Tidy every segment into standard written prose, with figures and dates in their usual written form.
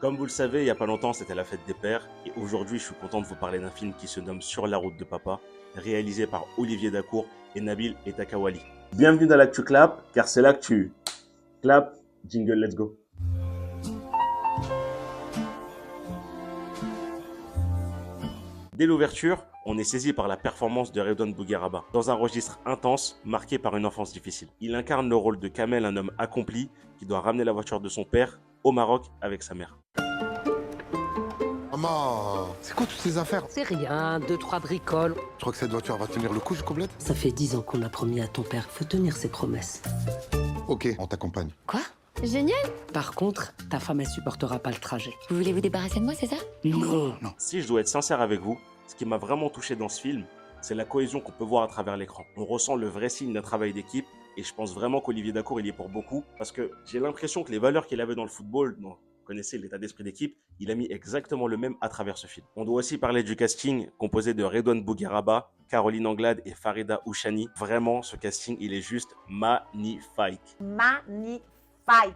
Comme vous le savez, il n'y a pas longtemps, c'était la fête des pères, et aujourd'hui, je suis content de vous parler d'un film qui se nomme Sur la route de papa, réalisé par Olivier Dacour et Nabil Etakawali. Bienvenue dans l'Actu Clap, car c'est l'actu. Clap, jingle, let's go. Dès l'ouverture, on est saisi par la performance de Redouane Bougueraba, dans un registre intense, marqué par une enfance difficile. Il incarne le rôle de Kamel, un homme accompli, qui doit ramener la voiture de son père au Maroc avec sa mère. Maman, c'est quoi toutes ces affaires? C'est rien, 2-3 bricoles. Je crois que cette voiture va tenir le coup, je complète. Ça fait 10 ans qu'on a promis à ton père, faut tenir ses promesses. Ok, on t'accompagne. Quoi? Génial! Par contre, ta femme, elle supportera pas le trajet. Vous voulez vous débarrasser de moi, c'est ça? Non. Si je dois être sincère avec vous, ce qui m'a vraiment touché dans ce film, c'est la cohésion qu'on peut voir à travers l'écran. On ressent le vrai signe d'un travail d'équipe et je pense vraiment qu'Olivier Dacour, il y est pour beaucoup parce que j'ai l'impression que les valeurs qu'il avait dans le football, vous connaissez l'état d'esprit d'équipe, il a mis exactement le même à travers ce film. On doit aussi parler du casting composé de Redouane Bougueraba, Caroline Anglade et Farida Ouchani. Vraiment, ce casting, il est juste magnifique. Magnifique.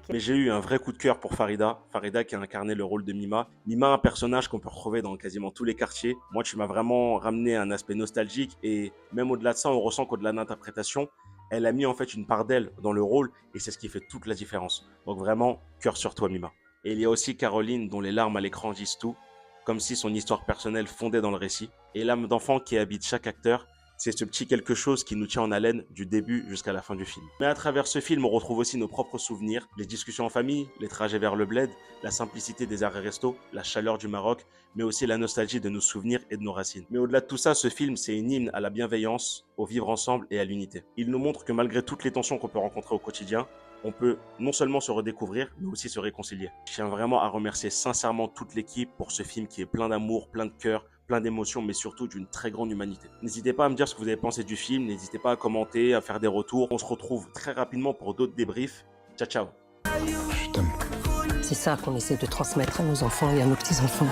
Mais j'ai eu un vrai coup de cœur pour Farida. Farida qui a incarné le rôle de Mima. Mima, un personnage qu'on peut retrouver dans quasiment tous les quartiers. Moi, tu m'as vraiment ramené un aspect nostalgique et même au-delà de ça, on ressent qu'au-delà de l'interprétation, elle a mis en fait une part d'elle dans le rôle et c'est ce qui fait toute la différence. Donc vraiment, cœur sur toi Mima. Et il y a aussi Caroline dont les larmes à l'écran disent tout, comme si son histoire personnelle fondait dans le récit. Et l'âme d'enfant qui habite chaque acteur, c'est ce petit quelque chose qui nous tient en haleine du début jusqu'à la fin du film. Mais à travers ce film, on retrouve aussi nos propres souvenirs, les discussions en famille, les trajets vers le bled, la simplicité des arrêts resto, la chaleur du Maroc, mais aussi la nostalgie de nos souvenirs et de nos racines. Mais au-delà de tout ça, ce film, c'est une hymne à la bienveillance, au vivre ensemble et à l'unité. Il nous montre que malgré toutes les tensions qu'on peut rencontrer au quotidien, on peut non seulement se redécouvrir, mais aussi se réconcilier. Je tiens vraiment à remercier sincèrement toute l'équipe pour ce film qui est plein d'amour, plein de cœur, plein d'émotions, mais surtout d'une très grande humanité. N'hésitez pas à me dire ce que vous avez pensé du film, n'hésitez pas à commenter, à faire des retours. On se retrouve très rapidement pour d'autres débriefs. Ciao, ciao. Je t'aime. C'est ça qu'on essaie de transmettre à nos enfants et à nos petits-enfants.